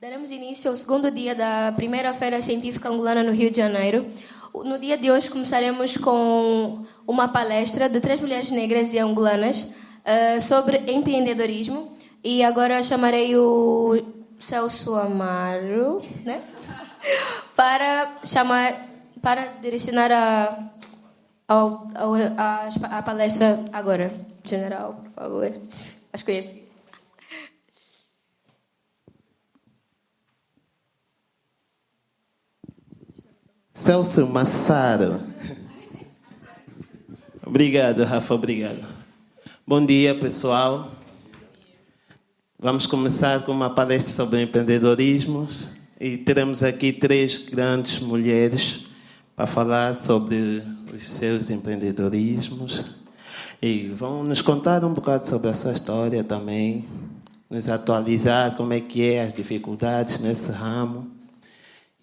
Daremos início ao segundo dia da primeira Feira Científica Angolana no Rio de Janeiro. No dia de hoje começaremos com uma palestra de 3 mulheres negras e angolanas sobre empreendedorismo. E agora chamarei o Celso Amaro, né? para direcionar a palestra agora. General, por favor. Acho que conheci. Celso Massaro. Obrigado, Rafa, obrigado. Bom dia, pessoal. Vamos começar com uma palestra sobre empreendedorismo e teremos aqui 3 grandes mulheres para falar sobre os seus empreendedorismos e vão nos contar um bocado sobre a sua história também, nos atualizar como é que é as dificuldades nesse ramo.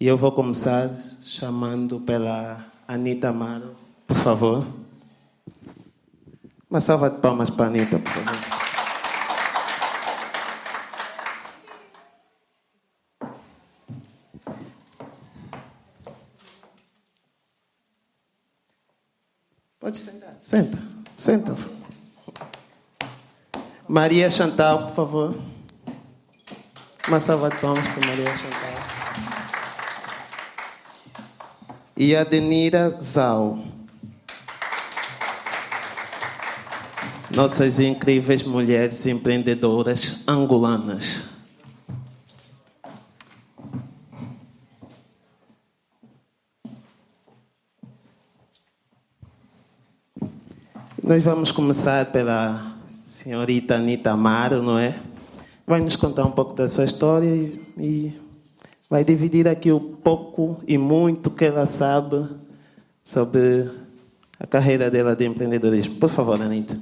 E eu vou começar chamando pela Anita Amaro, por favor. Uma salva de palmas para a Anita, por favor. Pode sentar. Senta. Maria Chantal, por favor. Uma salva de palmas para Maria Chantal. E a Denira Zau. Nossas incríveis mulheres empreendedoras angolanas. Nós vamos começar pela senhorita Anita Amaro, não é? Vai nos contar um pouco da sua história e vai dividir aqui o pouco e muito que ela sabe sobre a carreira dela de empreendedorismo. Por favor, Anita.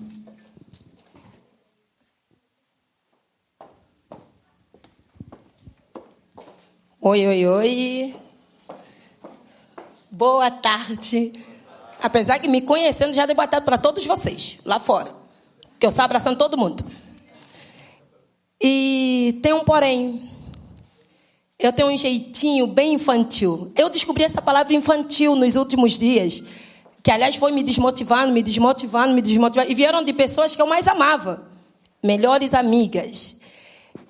Oi. Boa tarde. Apesar que me conhecendo, já dei boa tarde para todos vocês, lá fora. Que eu saio abraçando todo mundo. E tem um porém. Eu tenho um jeitinho bem infantil. Eu descobri essa palavra infantil nos últimos dias, que, aliás, foi me desmotivando. E vieram de pessoas que eu mais amava. Melhores amigas.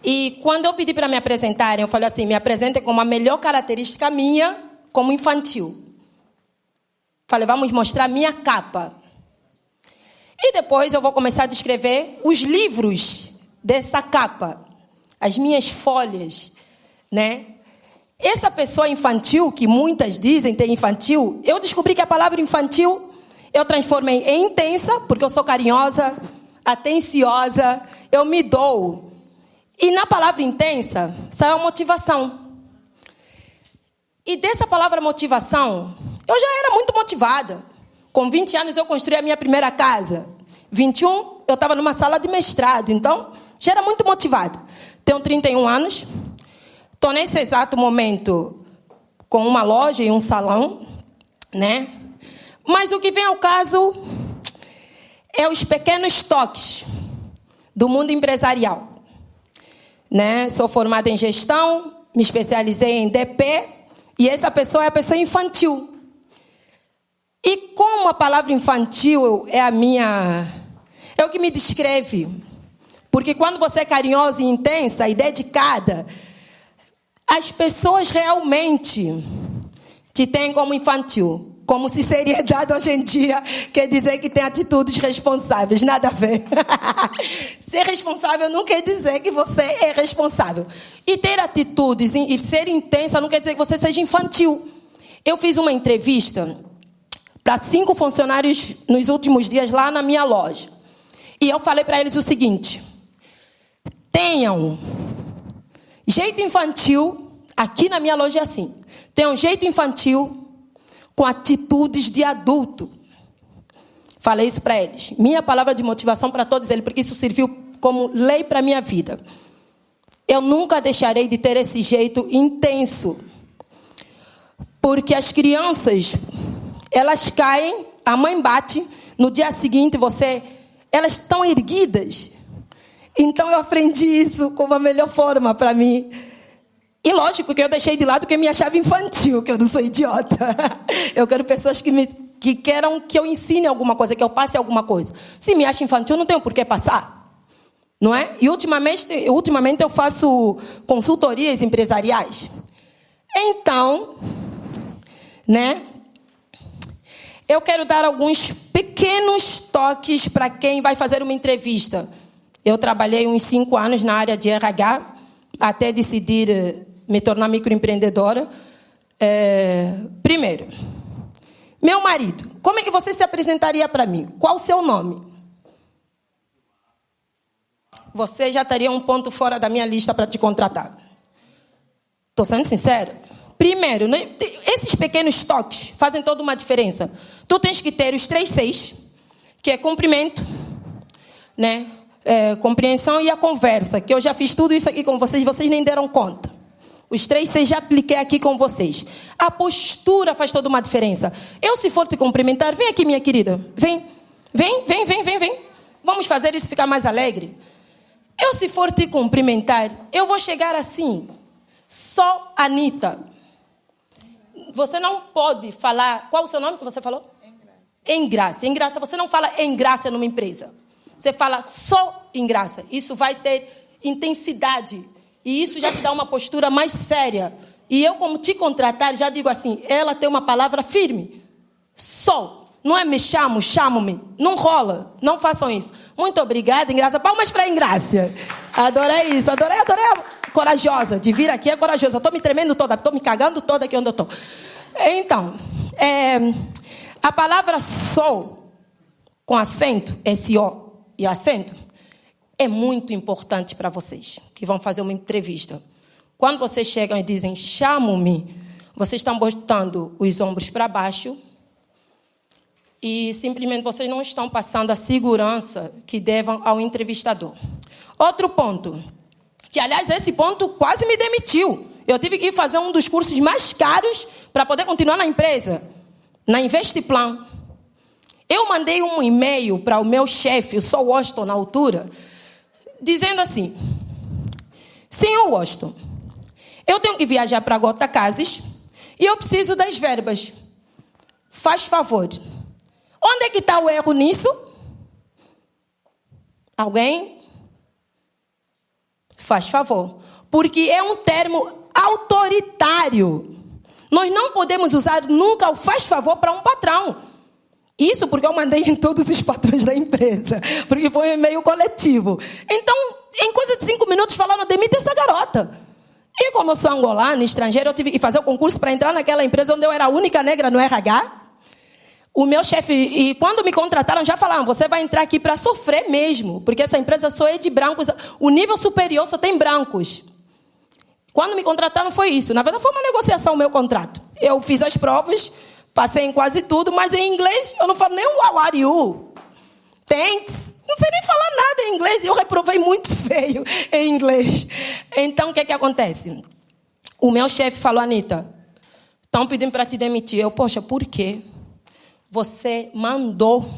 E quando eu pedi para me apresentarem, eu falei assim, me apresentem como a melhor característica minha como infantil. Falei, vamos mostrar minha capa. E depois eu vou começar a descrever os livros dessa capa. As minhas folhas, né? Essa pessoa infantil, que muitas dizem ter infantil, eu descobri que a palavra infantil eu transformei em intensa, porque eu sou carinhosa, atenciosa, eu me dou. E na palavra intensa saiu a motivação. E dessa palavra motivação, eu já era muito motivada. Com 20 anos eu construí a minha primeira casa. 21, eu estava numa sala de mestrado, então já era muito motivada. Tenho 31 anos. Estou nesse exato momento com uma loja e um salão, né? Mas o que vem ao caso é os pequenos toques do mundo empresarial, né? Sou formada em gestão, me especializei em DP e essa pessoa é a pessoa infantil. E como a palavra infantil é o que me descreve. Porque quando você é carinhosa e intensa e dedicada, as pessoas realmente te têm como infantil. Como se seriedade hoje em dia quer dizer que tem atitudes responsáveis. Nada a ver. Ser responsável não quer dizer que você é responsável. E ter atitudes e ser intensa não quer dizer que você seja infantil. Eu fiz uma entrevista para 5 funcionários nos últimos dias lá na minha loja. E eu falei para eles o seguinte: tenham jeito infantil, aqui na minha loja é assim, tenham jeito infantil com atitudes de adulto. Falei isso para eles. Minha palavra de motivação para todos eles, porque isso serviu como lei para a minha vida. Eu nunca deixarei de ter esse jeito intenso. Porque as crianças, elas caem, a mãe bate, no dia seguinte elas estão erguidas. Então eu aprendi isso como a melhor forma para mim. E lógico que eu deixei de lado que eu me achava infantil, que eu não sou idiota. Eu quero pessoas que queiram que eu ensine alguma coisa, que eu passe alguma coisa. Se me acha infantil, não tenho por que passar. Não é? E ultimamente eu faço consultorias empresariais. Então, né? Eu quero dar alguns pequenos toques para quem vai fazer uma entrevista. Eu trabalhei uns 5 anos na área de RH, até decidir me tornar microempreendedora. Primeiro, meu marido, como é que você se apresentaria para mim? Qual o seu nome? Você já estaria um ponto fora da minha lista para te contratar. Estou sendo sincera. Primeiro, né, esses pequenos toques fazem toda uma diferença. Tu tens que ter os 3 Cs, que é cumprimento, né? Compreensão e a conversa, que eu já fiz tudo isso aqui com vocês, vocês nem deram conta. Os 3 Cs já apliquei aqui com vocês. A postura faz toda uma diferença. Eu, se for te cumprimentar, vem aqui, minha querida. Vem. Vamos fazer isso ficar mais alegre. Eu, se for te cumprimentar, eu vou chegar assim. Só Anita. Você não pode falar... Qual o seu nome que você falou? Engraça. Engraça. Você não fala engraça numa empresa. Você fala só engraça. Isso vai ter intensidade. E isso já te dá uma postura mais séria. E eu, como te contratar, já digo assim, ela tem uma palavra firme. Só. Não é me chamo, chamo-me. Não rola. Não façam isso. Muito obrigada, Engraça. Palmas para a Engraça. Adorei isso. Adorei. Corajosa. De vir aqui é corajosa. Estou me tremendo toda. Estou me cagando toda aqui onde eu estou. Então, a palavra só, com acento, S-O e acento, é muito importante para vocês que vão fazer uma entrevista. Quando vocês chegam e dizem, chamo-me, vocês estão botando os ombros para baixo e simplesmente vocês não estão passando a segurança que devem ao entrevistador. Outro ponto, que aliás esse ponto quase me demitiu. Eu tive que ir fazer um dos cursos mais caros para poder continuar na empresa, na Investiplan. Eu mandei um e-mail para o meu chefe, o Sr. Washington, na altura, dizendo assim, senhor Washington, eu tenho que viajar para Goitacazes e eu preciso das verbas. Faz favor. Onde é que está o erro nisso? Alguém? Faz favor. Porque é um termo autoritário. Nós não podemos usar nunca o faz favor para um patrão. Isso porque eu mandei em todos os patrões da empresa. Porque foi um e-mail coletivo. Então, em coisa de 5 minutos, falaram, demite essa garota. E como eu sou angolana, estrangeira, eu tive que fazer o concurso para entrar naquela empresa onde eu era a única negra no RH. O meu chefe, e quando me contrataram, já falaram, você vai entrar aqui para sofrer mesmo. Porque essa empresa só é de brancos. O nível superior só tem brancos. Quando me contrataram foi isso. Na verdade, foi uma negociação o meu contrato. Eu fiz as provas, passei em quase tudo, mas em inglês eu não falo nem how are you? Thanks. Não sei nem falar nada em inglês. E eu reprovei muito feio em inglês. Então, o que acontece? O meu chefe falou, Anita, estão pedindo para te demitir. Eu, poxa, por quê? Você mandou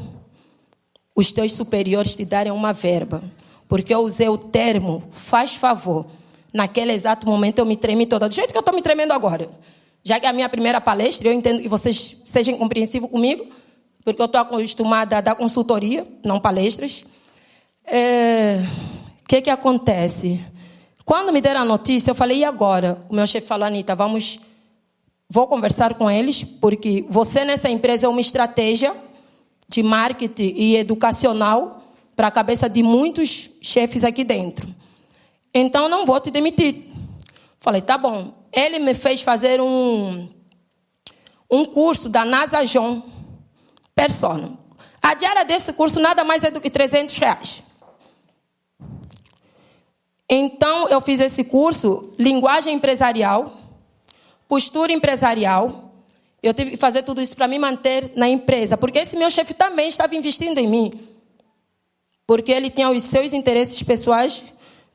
os teus superiores te darem uma verba. Porque eu usei o termo, faz favor. Naquele exato momento eu me tremi toda. Do jeito que eu estou me tremendo agora. Já que é a minha primeira palestra, eu entendo que vocês sejam compreensivos comigo, porque eu estou acostumada a dar consultoria, não palestras. O que acontece? Quando me deram a notícia, eu falei, e agora? O meu chefe falou, Anita, vou conversar com eles, porque você nessa empresa é uma estratégia de marketing e educacional para a cabeça de muitos chefes aqui dentro. Então, não vou te demitir. Falei, tá bom. Ele me fez fazer um curso da Nasajon Persona. A diária desse curso nada mais é do que R$300. Então, eu fiz esse curso, linguagem empresarial, postura empresarial. Eu tive que fazer tudo isso para me manter na empresa, porque esse meu chefe também estava investindo em mim. Porque ele tinha os seus interesses pessoais,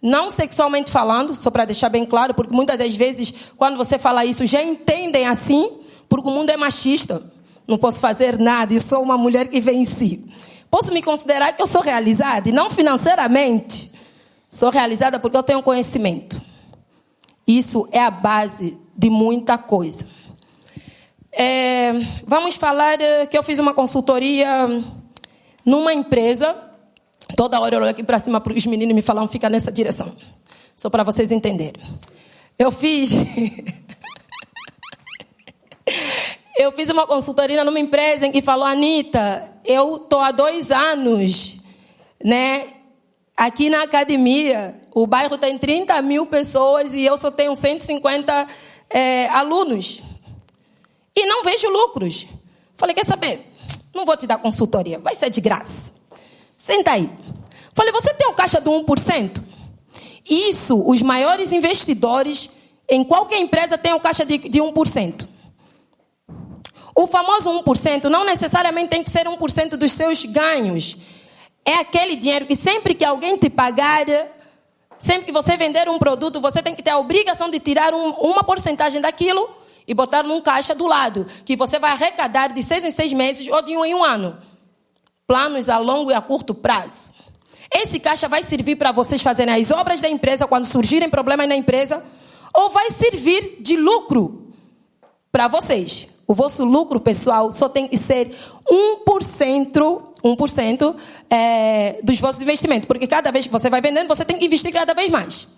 não sexualmente falando, só para deixar bem claro, porque muitas das vezes, quando você fala isso, já entendem assim, porque o mundo é machista. Não posso fazer nada, eu sou uma mulher que venci. Posso me considerar que eu sou realizada, e não financeiramente. Sou realizada porque eu tenho conhecimento. Isso é a base de muita coisa. Vamos falar que eu fiz uma consultoria numa empresa. Toda hora eu olho aqui para cima para os meninos me falam, fica nessa direção. Só para vocês entenderem. Eu fiz uma consultoria numa empresa em que falou, Anita, eu estou há 2 anos, né, aqui na academia. O bairro tem 30 mil pessoas e eu só tenho 150 alunos. E não vejo lucros. Falei, quer saber? Não vou te dar consultoria, vai ser de graça. Senta aí. Falei, você tem o caixa do 1%? Isso, os maiores investidores em qualquer empresa têm o caixa de 1%. O famoso 1% não necessariamente tem que ser 1% dos seus ganhos. É aquele dinheiro que sempre que alguém te pagar, sempre que você vender um produto, você tem que ter a obrigação de tirar uma porcentagem daquilo e botar num caixa do lado, que você vai arrecadar de 6 em 6 meses ou de 1 em 1 ano. Planos a longo e a curto prazo. Esse caixa vai servir para vocês fazerem as obras da empresa quando surgirem problemas na empresa, ou vai servir de lucro para vocês. O vosso lucro, pessoal, só tem que ser 1% dos vossos investimentos. Porque cada vez que você vai vendendo, você tem que investir cada vez mais.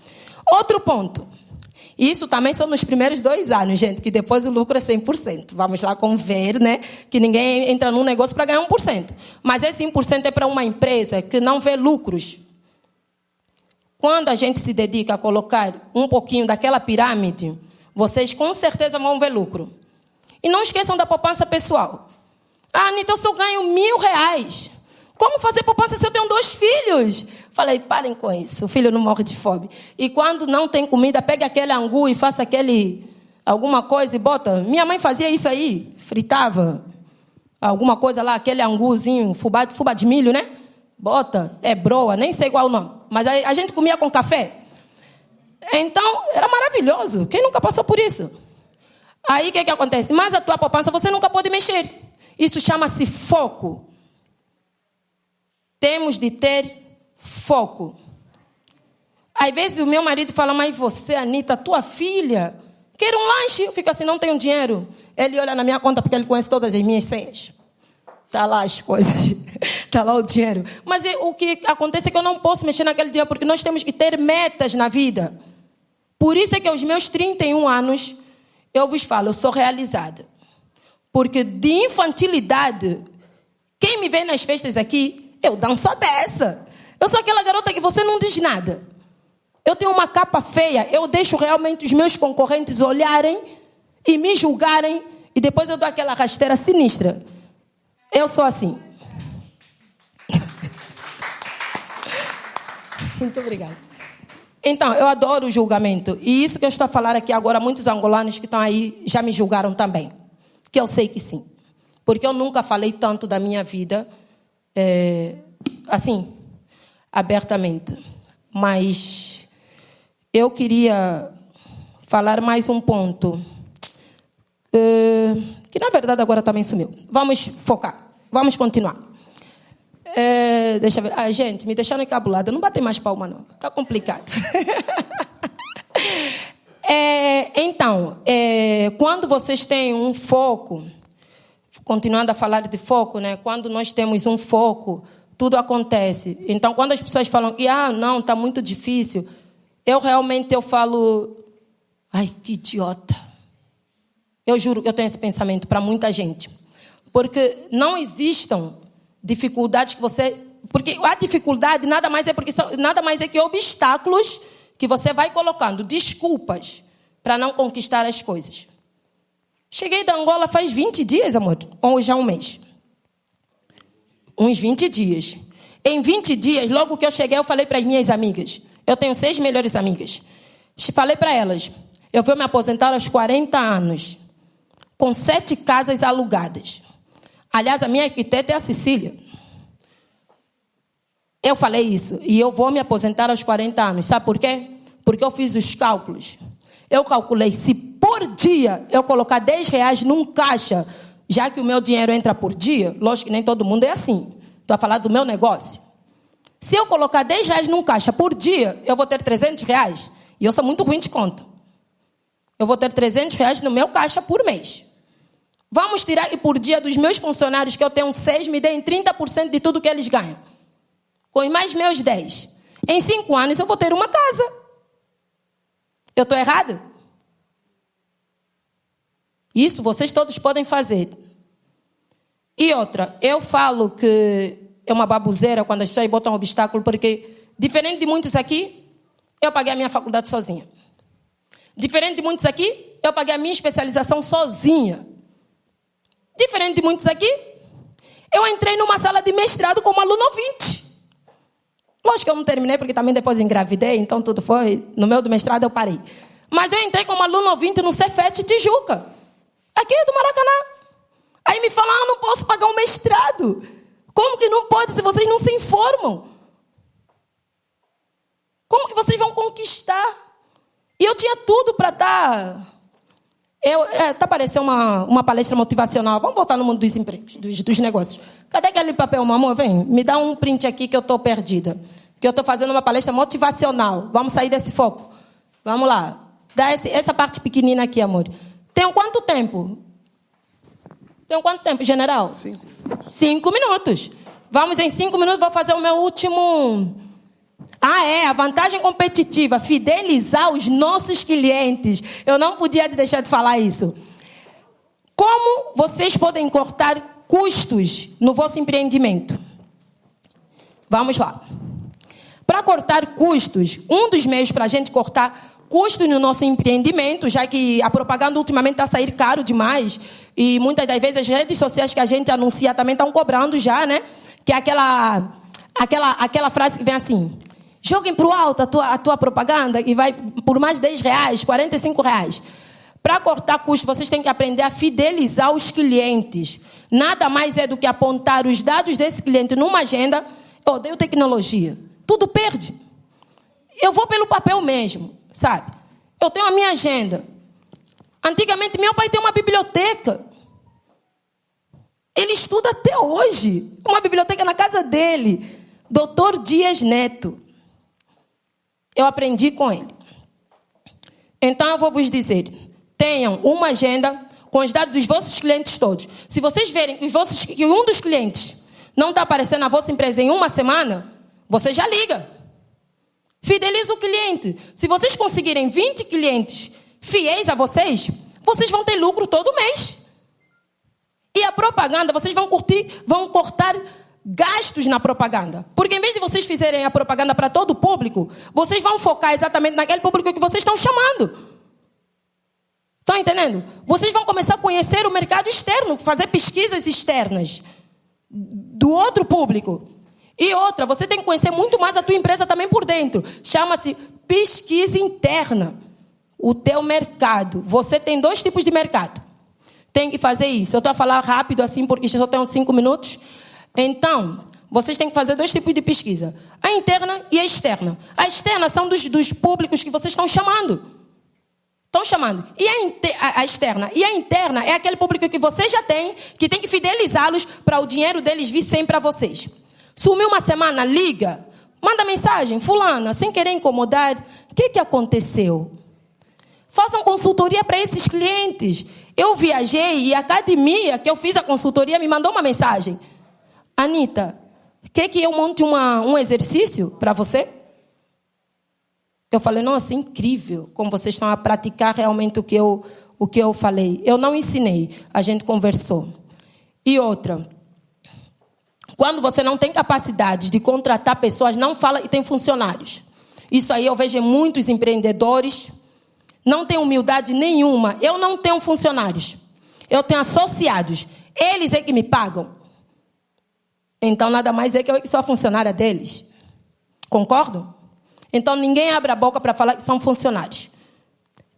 Outro ponto. Isso também são nos primeiros 2 anos, gente, que depois o lucro é 100%. Vamos lá conver, né? Que ninguém entra num negócio para ganhar 1%. Mas esse 1% é para uma empresa que não vê lucros. Quando a gente se dedica a colocar um pouquinho daquela pirâmide, vocês com certeza vão ver lucro. E não esqueçam da poupança pessoal. Ah, Anita, eu só ganho R$1.000. Como fazer poupança se eu tenho 2 filhos? Falei, parem com isso. O filho não morre de fome. E quando não tem comida, pegue aquele angu e faça alguma coisa e bota. Minha mãe fazia isso aí. Fritava alguma coisa lá, aquele anguzinho, fubá de milho, né? Bota, é broa, nem sei qual o nome. Mas a gente comia com café. Então, era maravilhoso. Quem nunca passou por isso? Aí, o que acontece? Mas a tua poupança, você nunca pode mexer. Isso chama-se foco. Temos de ter foco. Às vezes, o meu marido fala, mas você, Anita, tua filha, quer um lanche? Eu fico assim, não tenho dinheiro. Ele olha na minha conta, porque ele conhece todas as minhas senhas. Está lá as coisas. Está lá o dinheiro. Mas o que acontece é que eu não posso mexer naquele dinheiro, porque nós temos que ter metas na vida. Por isso é que aos meus 31 anos... eu vos falo, eu sou realizada. Porque de infantilidade, quem me vê nas festas aqui, eu danço a beça. Eu sou aquela garota que você não diz nada. Eu tenho uma capa feia, eu deixo realmente os meus concorrentes olharem e me julgarem, e depois eu dou aquela rasteira sinistra. Eu sou assim. Muito obrigada. Então, eu adoro o julgamento. E isso que eu estou a falar aqui agora, muitos angolanos que estão aí já me julgaram também. Que eu sei que sim. Porque eu nunca falei tanto da minha vida, assim, abertamente. Mas eu queria falar mais um ponto. Que, na verdade, agora também sumiu. Vamos focar. Vamos continuar. Deixa eu ver. Ah, gente, me deixaram encabulada. Não batei mais palma, não. Está complicado. Então, quando vocês têm um foco, continuando a falar de foco, né? Quando nós temos um foco, tudo acontece. Então, quando as pessoas falam que, não, está muito difícil, eu falo, ai, que idiota. Eu juro que eu tenho esse pensamento para muita gente. Porque não existam dificuldades que você... Porque a dificuldade nada mais é que obstáculos que você vai colocando, desculpas, para não conquistar as coisas. Cheguei da Angola faz 20 dias, amor, ou já um mês. Uns 20 dias. Em 20 dias, logo que eu cheguei, eu falei para as minhas amigas. Eu tenho 6 melhores amigas. Falei para elas, eu vou me aposentar aos 40 anos, com 7 casas alugadas. Aliás, a minha arquiteta é a Cecília. Eu falei isso. E eu vou me aposentar aos 40 anos. Sabe por quê? Porque eu fiz os cálculos. Eu calculei, se por dia eu colocar R$10 num caixa, já que o meu dinheiro entra por dia, lógico que nem todo mundo é assim. Estou a falar do meu negócio. Se eu colocar R$10 num caixa por dia, eu vou ter R$300. E eu sou muito ruim de conta. Eu vou ter R$300 no meu caixa por mês. Vamos tirar que por dia dos meus funcionários, que eu tenho 6, me deem 30% de tudo que eles ganham. Com mais meus 10. Em 5 anos eu vou ter uma casa. Eu estou errado? Isso vocês todos podem fazer. E outra, eu falo que é uma baboseira quando as pessoas botam obstáculo, porque, diferente de muitos aqui, eu paguei a minha faculdade sozinha. Diferente de muitos aqui, eu paguei a minha especialização sozinha. Diferente de muitos aqui, eu entrei numa sala de mestrado como aluno ouvinte. Lógico que eu não terminei, porque também depois engravidei, então tudo foi. No meu do mestrado eu parei. Mas eu entrei como aluno ouvinte no Cefet Tijuca. Aqui do Maracanã. Aí me falam, não posso pagar um mestrado. Como que não pode se vocês não se informam? Como que vocês vão conquistar? E eu tinha tudo para estar... Tá parecendo uma palestra motivacional. Vamos voltar no mundo dos empregos, dos negócios. Cadê aquele papel, meu amor? Vem, me dá um print aqui que eu estou perdida. Que eu estou fazendo uma palestra motivacional. Vamos sair desse foco. Vamos lá. Dá essa parte pequenina aqui, amor. Tenho quanto tempo? Tenho quanto tempo, general? 5 minutos. Vamos, em 5 minutos, vou fazer o meu último... a vantagem competitiva, fidelizar os nossos clientes. Eu não podia deixar de falar isso. Como vocês podem cortar custos no vosso empreendimento? Vamos lá. Para cortar custos, um dos meios para a gente cortar custos no nosso empreendimento, já que a propaganda ultimamente está a sair caro demais, e muitas das vezes as redes sociais que a gente anuncia também estão cobrando já, né? Que é aquela frase que vem assim... Joguem para o alto a tua propaganda e vai por mais R$10, R$45. Para cortar custos, vocês têm que aprender a fidelizar os clientes. Nada mais é do que apontar os dados desse cliente numa agenda. Eu odeio tecnologia. Tudo perde. Eu vou pelo papel mesmo, sabe? Eu tenho a minha agenda. Antigamente, meu pai tem uma biblioteca. Ele estuda até hoje. Uma biblioteca na casa dele. Dr. Dias Neto. Eu aprendi com ele. Então, eu vou vos dizer. Tenham uma agenda com os dados dos vossos clientes todos. Se vocês verem que um dos clientes não está aparecendo na vossa empresa em uma semana, você já liga. Fideliza o cliente. Se vocês conseguirem 20 clientes fiéis a vocês, vocês vão ter lucro todo mês. E a propaganda, vocês vão cortar gastos na propaganda. Porque em vez de vocês fizerem a propaganda para todo o público, vocês vão focar exatamente naquele público que vocês estão chamando. Estão entendendo? Vocês vão começar a conhecer o mercado externo, fazer pesquisas externas do outro público. E outra, você tem que conhecer muito mais a tua empresa também por dentro. Chama-se pesquisa interna. O teu mercado. Você tem 2 tipos de mercado. Tem que fazer isso. Eu estou a falar rápido assim porque só tenho 5 minutos. Então, vocês têm que fazer 2 tipos de pesquisa. A interna e a externa. A externa são dos públicos que vocês estão chamando. Estão chamando. E a externa? E a interna é aquele público que vocês já têm, que tem que fidelizá-los para o dinheiro deles vir sempre a vocês. Sumiu uma semana, liga. Manda mensagem. Fulana, sem querer incomodar, o que aconteceu? Façam consultoria para esses clientes. Eu viajei e a academia que eu fiz a consultoria me mandou uma mensagem. Anita, quer que eu monte um exercício para você? Eu falei, nossa, incrível como vocês estão a praticar realmente o que eu falei. Eu não ensinei, a gente conversou. E outra, quando você não tem capacidade de contratar pessoas, não fala e tem funcionários. Isso aí eu vejo em muitos empreendedores, não tem humildade nenhuma. Eu não tenho funcionários, eu tenho associados. Eles é que me pagam. Então, nada mais é que eu sou a funcionária deles. Concordam? Então, ninguém abre a boca para falar que são funcionários.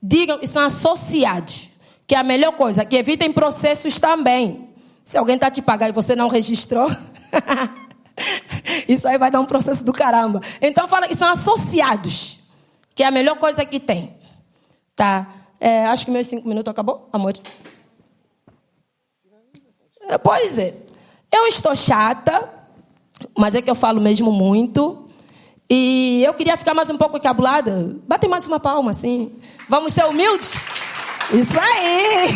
Digam que são associados. Que é a melhor coisa. Que evitem processos também. Se alguém está te pagando e você não registrou, isso aí vai dar um processo do caramba. Então, fala que são associados. Que é a melhor coisa que tem. Tá? Acho que meus 5 minutos acabou, amor. Pois é. Eu estou chata, mas é que eu falo mesmo muito. E eu queria ficar mais um pouco encabulada. Bate mais uma palma, assim. Vamos ser humildes? Isso aí!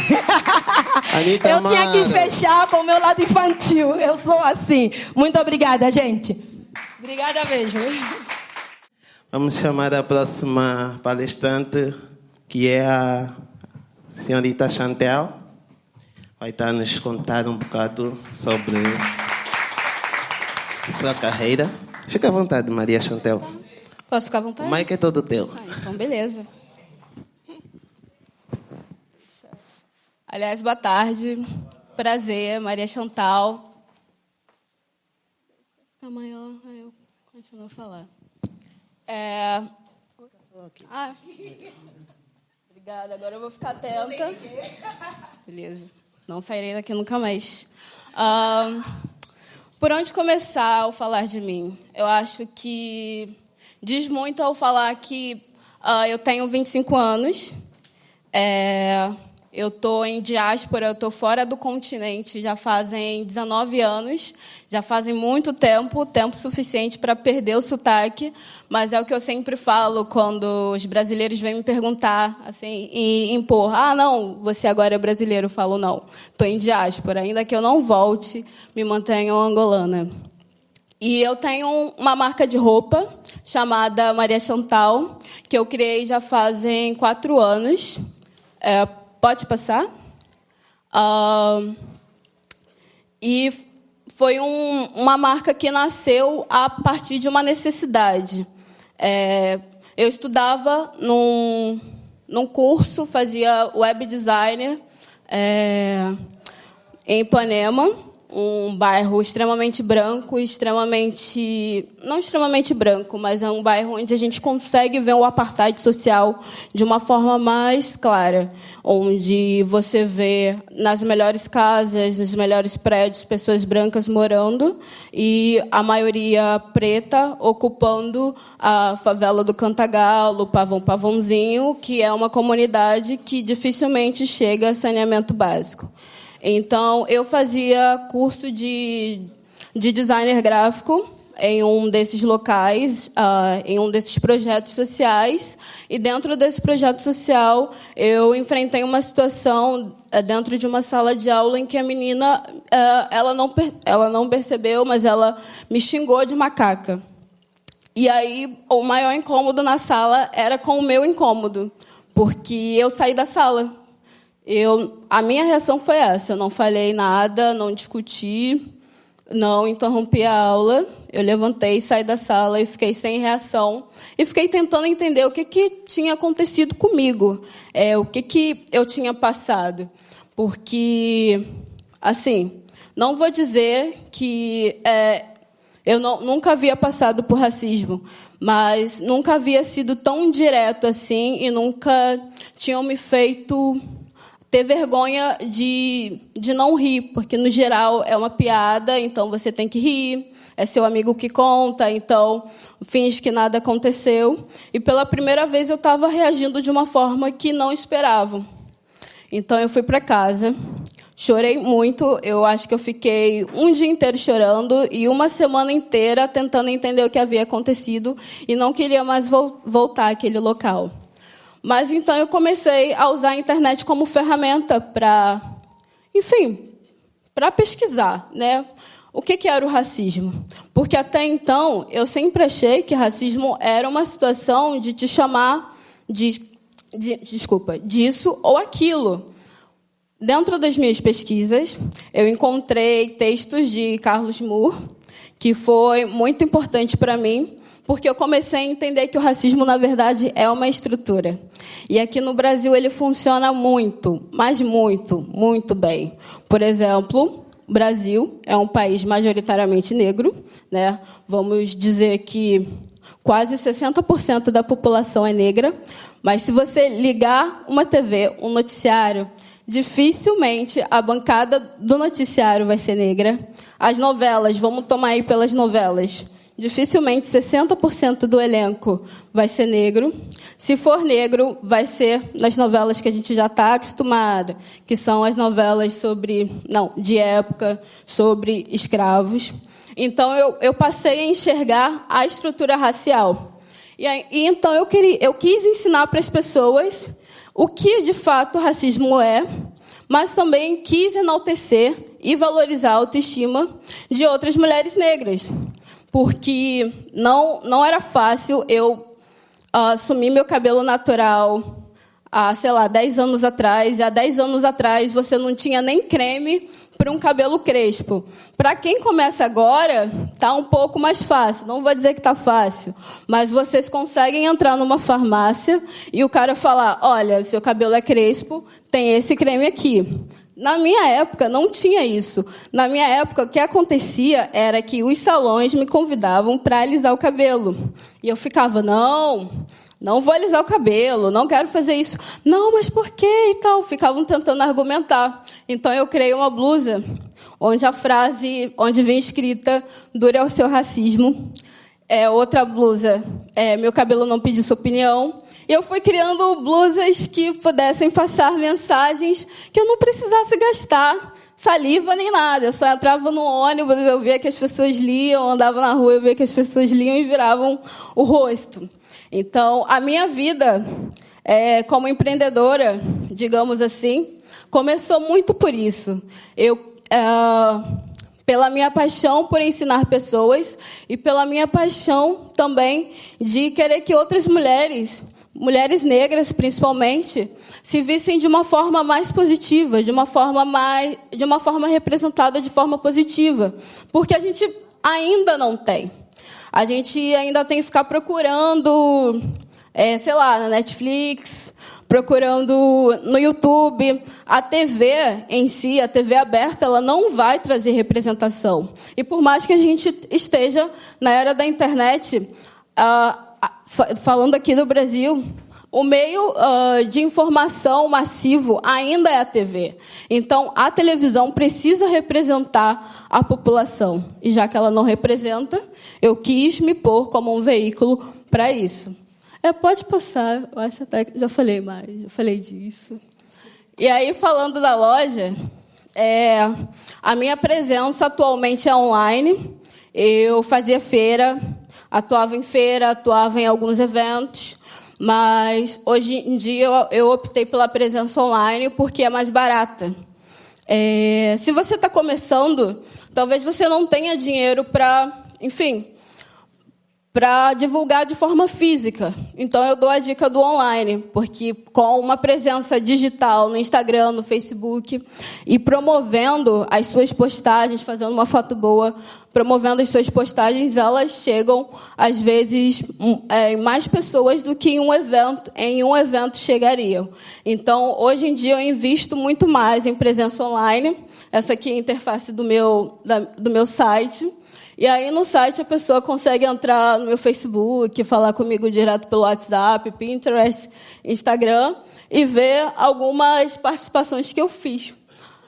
Anitta Eu tinha que Amaro. fechar com o meu lado infantil. Eu sou assim. Muito obrigada, gente. Obrigada mesmo. Vamos chamar a próxima palestrante, que é a senhorita Chantel. Vai estar nos contar um bocado sobre sua carreira. Fica à vontade, Maria Chantel. Posso ficar à vontade? O mic é todo teu. Então, beleza. Aliás, boa tarde. Prazer, Maria Chantal. Fica maior, aí eu continuo a falar. Obrigada, agora eu vou ficar atenta. Beleza. Não sairei daqui nunca mais. Por onde começar ao falar de mim? Eu acho que diz muito ao falar que eu tenho 25 anos. Eu estou em diáspora, eu estou fora do continente já fazem 19 anos, já fazem muito tempo suficiente para perder o sotaque, mas é o que eu sempre falo quando os brasileiros vêm me perguntar, assim, e impor, não, você agora é brasileiro, eu falo, não, estou em diáspora, ainda que eu não volte, me mantenho angolana. E eu tenho uma marca de roupa chamada Maria Chantal, que eu criei já fazem 4 anos. Pode passar? E foi uma marca que nasceu a partir de uma necessidade. Eu estudava num curso, fazia web designer em Ipanema, um bairro extremamente branco, não extremamente branco, mas é um bairro onde a gente consegue ver o apartheid social de uma forma mais clara, onde você vê nas melhores casas, nos melhores prédios, pessoas brancas morando e a maioria preta ocupando a favela do Cantagalo, Pavãozinho, que é uma comunidade que dificilmente chega a saneamento básico. Então, eu fazia curso de designer gráfico em um desses locais, em um desses projetos sociais. E, dentro desse projeto social, eu enfrentei uma situação dentro de uma sala de aula em que a menina ela não percebeu, mas ela me xingou de macaca. E aí, o maior incômodo na sala era com o meu incômodo, porque eu saí da sala. A minha reação foi essa. Eu não falei nada, não discuti, não interrompi a aula. Eu levantei, saí da sala e fiquei sem reação. E fiquei tentando entender o que tinha acontecido comigo, o que eu tinha passado. Porque, assim, não vou dizer que eu nunca havia passado por racismo, mas nunca havia sido tão direto assim e nunca tinham me feito ter vergonha de não rir, porque, no geral, é uma piada, então você tem que rir, é seu amigo que conta, então finge que nada aconteceu. E, pela primeira vez, eu estava reagindo de uma forma que não esperavam. Então, eu fui para casa, chorei muito, eu acho que eu fiquei um dia inteiro chorando e uma semana inteira tentando entender o que havia acontecido e não queria mais voltar àquele local. Mas, então, eu comecei a usar a internet como ferramenta para pesquisar, né? O que era o racismo. Porque, até então, eu sempre achei que racismo era uma situação de te chamar disso ou aquilo. Dentro das minhas pesquisas, eu encontrei textos de Carlos Moore, que foi muito importante para mim, porque eu comecei a entender que o racismo, na verdade, é uma estrutura. E aqui no Brasil ele funciona muito, mas muito, muito bem. Por exemplo, o Brasil é um país majoritariamente negro, né? Vamos dizer que quase 60% da população é negra, mas se você ligar uma TV, um noticiário, dificilmente a bancada do noticiário vai ser negra. As novelas, vamos tomar aí pelas novelas, dificilmente 60% do elenco vai ser negro. Se for negro, vai ser nas novelas que a gente já está acostumado, que são as novelas de época, sobre escravos. Então, eu passei a enxergar a estrutura racial. E então, eu quis ensinar para as pessoas o que de fato o racismo é, mas também quis enaltecer e valorizar a autoestima de outras mulheres negras, porque não era fácil eu assumir meu cabelo natural há, 10 anos atrás, e há 10 anos atrás você não tinha nem creme para um cabelo crespo. Para quem começa agora, está um pouco mais fácil. Não vou dizer que está fácil, mas vocês conseguem entrar numa farmácia e o cara falar, olha, seu cabelo é crespo, tem esse creme aqui. Na minha época, não tinha isso. Na minha época, o que acontecia era que os salões me convidavam para alisar o cabelo. E eu ficava, não vou alisar o cabelo, não quero fazer isso. Não, mas por quê? E tal. Ficavam tentando argumentar. Então, eu criei uma blusa onde vinha escrita, dure ao seu racismo. Outra blusa, meu cabelo não pediu sua opinião. E eu fui criando blusas que pudessem passar mensagens que eu não precisasse gastar saliva nem nada. Eu só entrava no ônibus, eu via que as pessoas liam, andava na rua, eu via que as pessoas liam e viravam o rosto. Então, a minha vida como empreendedora, digamos assim, começou muito por isso. Pela minha paixão por ensinar pessoas e pela minha paixão também de querer que outras mulheres negras, principalmente, se vissem de uma forma mais positiva, de uma forma representada de forma positiva, porque a gente ainda não tem. A gente ainda tem que ficar procurando, na Netflix, procurando no YouTube. A TV em si, a TV aberta, ela não vai trazer representação. E por mais que a gente esteja na era da internet, falando aqui do Brasil, o meio de informação massivo ainda é a TV. Então, a televisão precisa representar a população. E já que ela não representa, eu quis me pôr como um veículo para isso. Pode passar, eu acho até que já falei mais, já falei disso. E aí, falando da loja, a minha presença atualmente é online. Eu fazia feira, atuava em alguns eventos, mas hoje em dia eu optei pela presença online porque é mais barata. Se você está começando, talvez você não tenha dinheiro para divulgar de forma física. Então, eu dou a dica do online, porque com uma presença digital no Instagram, no Facebook, e promovendo as suas postagens, fazendo uma foto boa, promovendo as suas postagens, elas chegam, às vezes, em mais pessoas do que em um evento chegariam. Então, hoje em dia, eu invisto muito mais em presença online. Essa aqui é a interface do meu site. E aí, no site, a pessoa consegue entrar no meu Facebook, falar comigo direto pelo WhatsApp, Pinterest, Instagram, e ver algumas participações que eu fiz.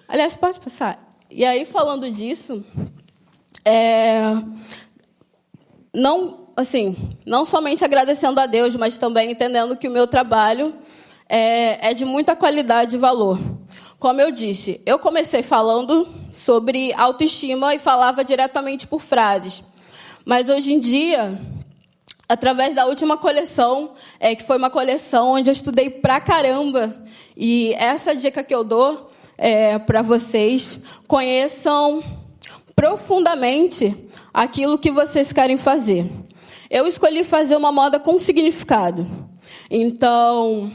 Aliás, pode passar. E aí, falando disso, não somente agradecendo a Deus, mas também entendendo que o meu trabalho é de muita qualidade e valor. Como eu disse, eu comecei falando sobre autoestima e falava diretamente por frases. Mas, hoje em dia, através da última coleção, que foi uma coleção onde eu estudei pra caramba, e essa dica que eu dou para vocês, conheçam profundamente aquilo que vocês querem fazer. Eu escolhi fazer uma moda com significado. Então,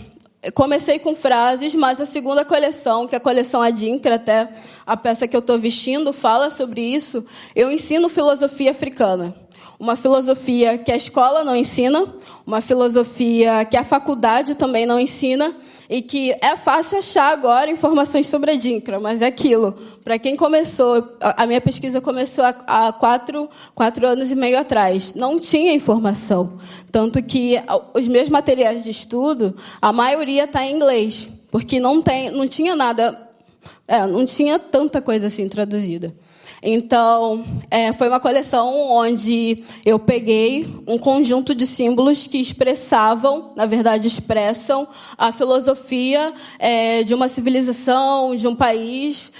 comecei com frases, mas a segunda coleção, que é a coleção Adinkra, até a peça que eu estou vestindo, fala sobre isso. Eu ensino filosofia africana. Uma filosofia que a escola não ensina, uma filosofia que a faculdade também não ensina, e que é fácil achar agora informações sobre a Adinkra, mas é aquilo. Para quem começou, a minha pesquisa começou há 4 anos e meio atrás. Não tinha informação. Tanto que os meus materiais de estudo, a maioria está em inglês, porque não tinha nada, não tinha tanta coisa assim traduzida. Então, foi uma coleção onde eu peguei um conjunto de símbolos que expressavam, na verdade, expressam a filosofia de uma civilização, de um país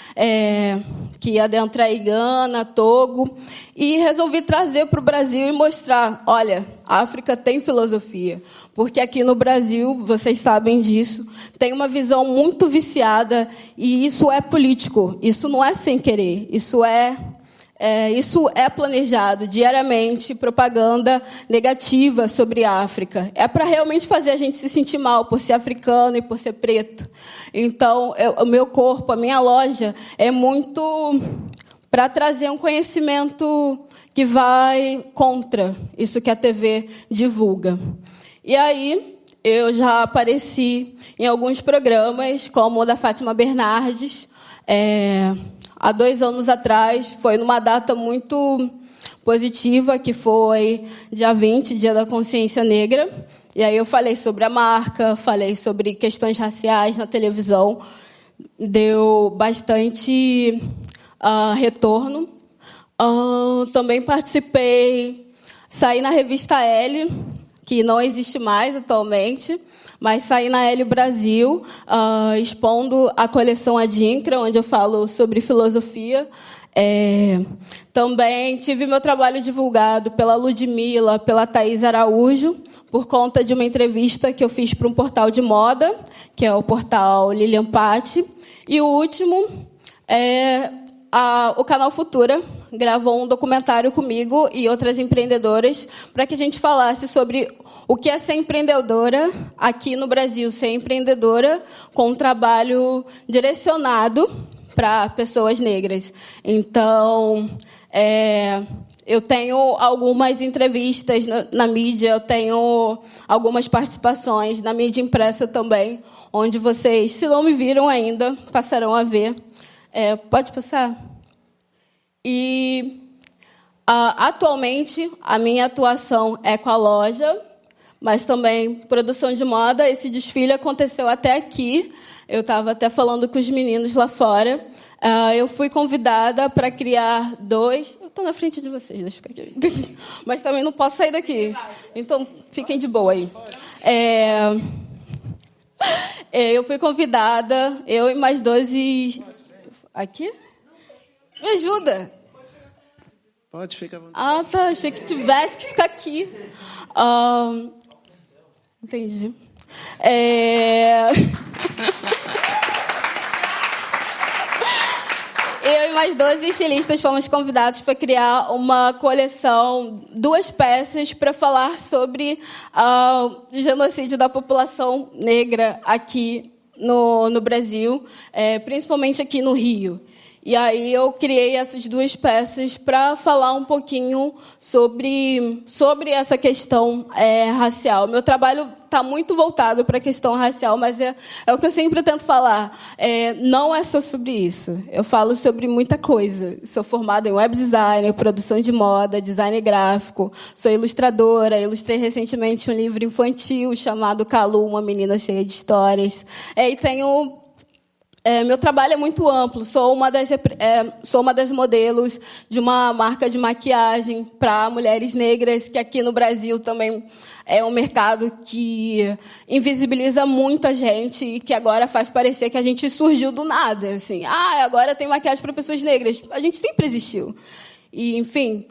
que adentrei Gana, Togo, e resolvi trazer para o Brasil e mostrar, olha, a África tem filosofia, porque aqui no Brasil, vocês sabem disso, tem uma visão muito viciada, e isso é político, isso não é sem querer, isso é planejado diariamente, propaganda negativa sobre a África. É para realmente fazer a gente se sentir mal por ser africano e por ser preto. Então, o meu corpo, a minha loja, é muito para trazer um conhecimento que vai contra isso que a TV divulga. E aí, eu já apareci em alguns programas, como o da Fátima Bernardes, há 2 anos atrás, foi numa data muito positiva, que foi dia 20, Dia da Consciência Negra. E aí eu falei sobre a marca, falei sobre questões raciais na televisão. Deu bastante retorno. Também participei, saí na revista Elle, que não existe mais atualmente, mas saí na Elle Brasil, expondo a coleção Adinkra, onde eu falo sobre filosofia. Também tive meu trabalho divulgado pela Ludmilla, pela Thaís Araújo, por conta de uma entrevista que eu fiz para um portal de moda, que é o portal Lilian Patti. E o último o canal Futura gravou um documentário comigo e outras empreendedoras para que a gente falasse sobre o que é ser empreendedora aqui no Brasil, ser empreendedora com um trabalho direcionado para pessoas negras. Então, eu tenho algumas entrevistas na mídia, eu tenho algumas participações na mídia impressa também, onde vocês, se não me viram ainda, passarão a ver. Pode passar? E, atualmente, a minha atuação é com a loja, mas também produção de moda. Esse desfile aconteceu até aqui. Eu estava até falando com os meninos lá fora. Eu fui convidada para criar 2... Eu estou na frente de vocês, deixa eu ficar aqui. Mas também não posso sair daqui. Então, fiquem de boa aí. Eu fui convidada, eu e mais 12... Aqui? Me ajuda. Pode ficar à vontade. Tá. Achei que tivesse que ficar aqui. Entendi. Eu e mais 12 estilistas fomos convidados para criar uma coleção, 2 peças, para falar sobre o genocídio da população negra aqui no Brasil, principalmente aqui no Rio. E aí eu criei essas 2 peças para falar um pouquinho sobre essa questão racial. Meu trabalho está muito voltado para a questão racial, mas é o que eu sempre tento falar. Não é só sobre isso. Eu falo sobre muita coisa. Sou formada em web design, produção de moda, design gráfico. Sou ilustradora. Ilustrei recentemente um livro infantil chamado Calu, uma menina cheia de histórias. E tenho... meu trabalho é muito amplo. Sou uma das modelos de uma marca de maquiagem para mulheres negras, que aqui no Brasil também é um mercado que invisibiliza muita gente e que agora faz parecer que a gente surgiu do nada. Assim, agora tem maquiagem para pessoas negras. A gente sempre existiu. E, enfim,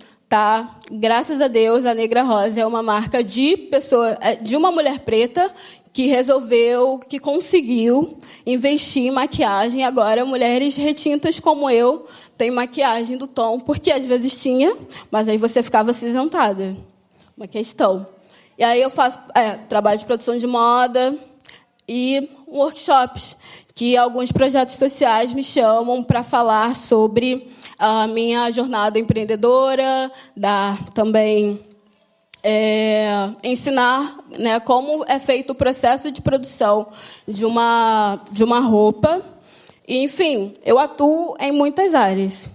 graças a Deus, a Negra Rosa é uma marca de uma mulher preta que conseguiu investir em maquiagem. Agora, mulheres retintas como eu têm maquiagem do tom, porque às vezes tinha, mas aí você ficava acinzentada. Uma questão. E aí eu faço trabalho de produção de moda e workshops, que alguns projetos sociais me chamam para falar sobre a minha jornada empreendedora, também... ensinar, né, como é feito o processo de produção de uma roupa. E, enfim, eu atuo em muitas áreas.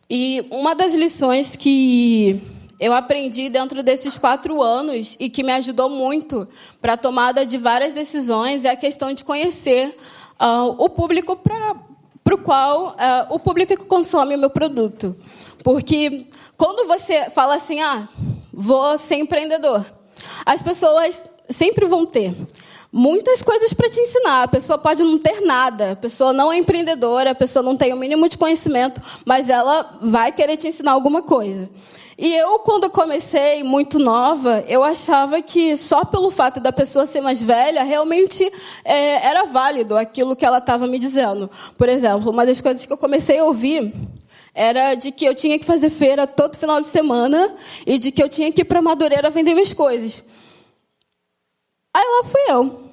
E uma das lições que eu aprendi dentro desses 4 anos e que me ajudou muito para a tomada de várias decisões é a questão de conhecer o público para o qual o público que consome o meu produto. Porque quando você fala assim, vou ser empreendedor, as pessoas sempre vão ter. muitas coisas para te ensinar. A pessoa pode não ter nada, a pessoa não é empreendedora, a pessoa não tem o mínimo de conhecimento, mas ela vai querer te ensinar alguma coisa. E eu, quando comecei, muito nova, eu achava que só pelo fato da pessoa ser mais velha, realmente era válido aquilo que ela estava me dizendo. Por exemplo, uma das coisas que eu comecei a ouvir era de que eu tinha que fazer feira todo final de semana e de que eu tinha que ir para Madureira vender minhas coisas. Aí lá fui eu.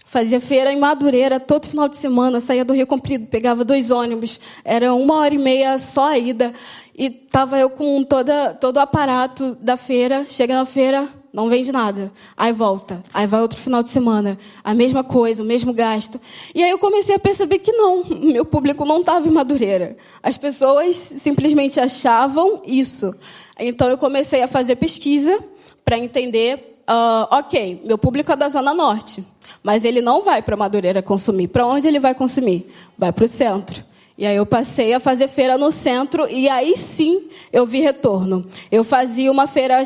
Fazia feira em Madureira todo final de semana, saía do Rio Comprido, pegava 2 ônibus, era 1h30 só a ida. E estava eu com todo o aparato da feira, chega na feira, não vende nada. Aí volta, aí vai outro final de semana, a mesma coisa, o mesmo gasto. E aí eu comecei a perceber que não, meu público não estava em Madureira. As pessoas simplesmente achavam isso. Então eu comecei a fazer pesquisa para entender, ok, meu público é da Zona Norte, mas ele não vai para Madureira consumir. Para onde ele vai consumir? Vai para o centro. E aí eu passei a fazer feira no centro e aí sim eu vi retorno. Eu fazia uma feira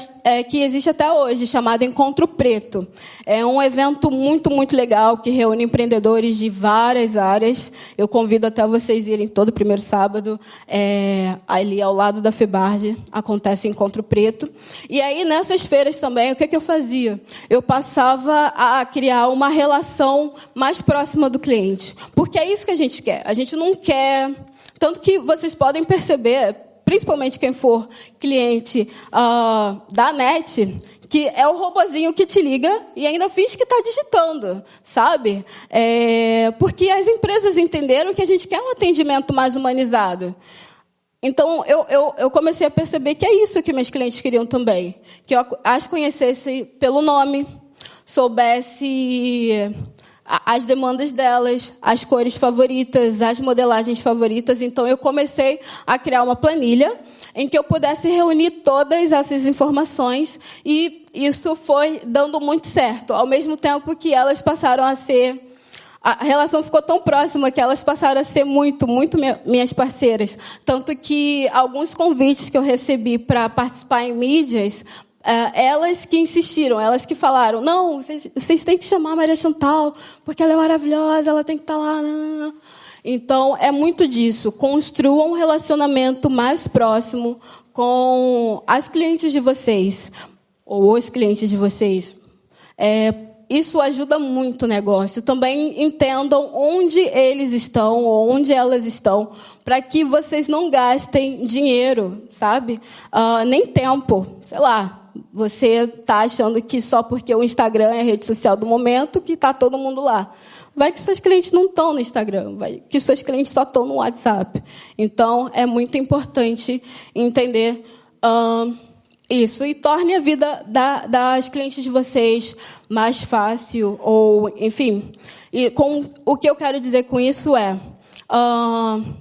que existe até hoje, chamada Encontro Preto. É um evento muito, muito legal que reúne empreendedores de várias áreas. Eu convido até vocês irem todo primeiro sábado. Ali ao lado da FEBARD acontece Encontro Preto. E aí nessas feiras também, o que eu fazia? Eu passava a criar uma relação mais próxima do cliente. Porque é isso que a gente quer. A gente não quer... Tanto que vocês podem perceber, principalmente quem for cliente da NET, que é o robozinho que te liga e ainda finge que está digitando, sabe? Porque as empresas entenderam que a gente quer um atendimento mais humanizado. Então, eu comecei a perceber que é isso que meus clientes queriam também. Que eu as conhecesse pelo nome, soubesse as demandas delas, as cores favoritas, as modelagens favoritas. Então, eu comecei a criar uma planilha em que eu pudesse reunir todas essas informações e isso foi dando muito certo. Ao mesmo tempo que elas passaram a ser... A relação ficou tão próxima que elas passaram a ser muito, muito minhas parceiras. Tanto que alguns convites que eu recebi para participar em mídias... elas que insistiram, elas que falaram, não, vocês têm que chamar a Maria Chantal, porque ela é maravilhosa, ela tem que estar lá. Não. Então, é muito disso. Construam um relacionamento mais próximo com as clientes de vocês, ou os clientes de vocês. Isso ajuda muito o negócio. Também entendam onde eles estão, ou onde elas estão, para que vocês não gastem dinheiro, sabe? Nem tempo, sei lá. Você está achando que só porque o Instagram é a rede social do momento que está todo mundo lá. Vai que seus clientes não estão no Instagram, vai que seus clientes só estão no WhatsApp. Então, é muito importante entender isso. E torne a vida das clientes de vocês mais fácil, ou, enfim. E o que eu quero dizer com isso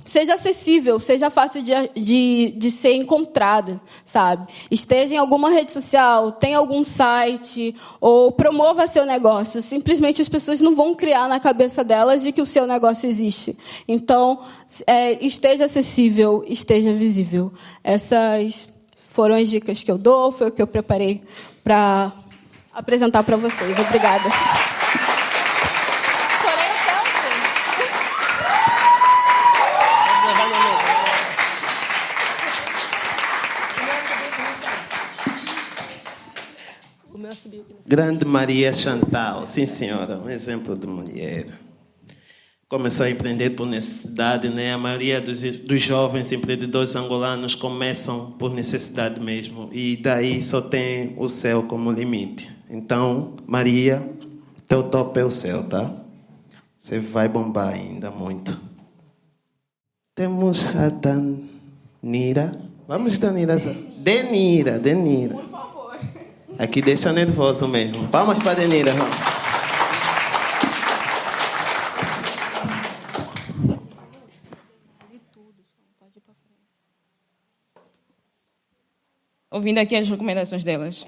seja acessível, seja fácil de ser encontrada, sabe? Esteja em alguma rede social, tenha algum site, ou promova seu negócio. Simplesmente as pessoas não vão criar na cabeça delas de que o seu negócio existe. Então, esteja acessível, esteja visível. Essas foram as dicas que eu dou, foi o que eu preparei para apresentar para vocês. Obrigada. Grande Maria Chantal, sim senhora, um exemplo de mulher. Começou a empreender por necessidade, né? A maioria dos jovens empreendedores angolanos começam por necessidade mesmo, e daí só tem o céu como limite. Então, Maria, teu top é o céu, tá? Você vai bombar ainda muito. Temos a Danira. Vamos, Danira. Denira. Aqui deixa nervoso mesmo. Palmas para a Denira. Ouvindo aqui as recomendações delas.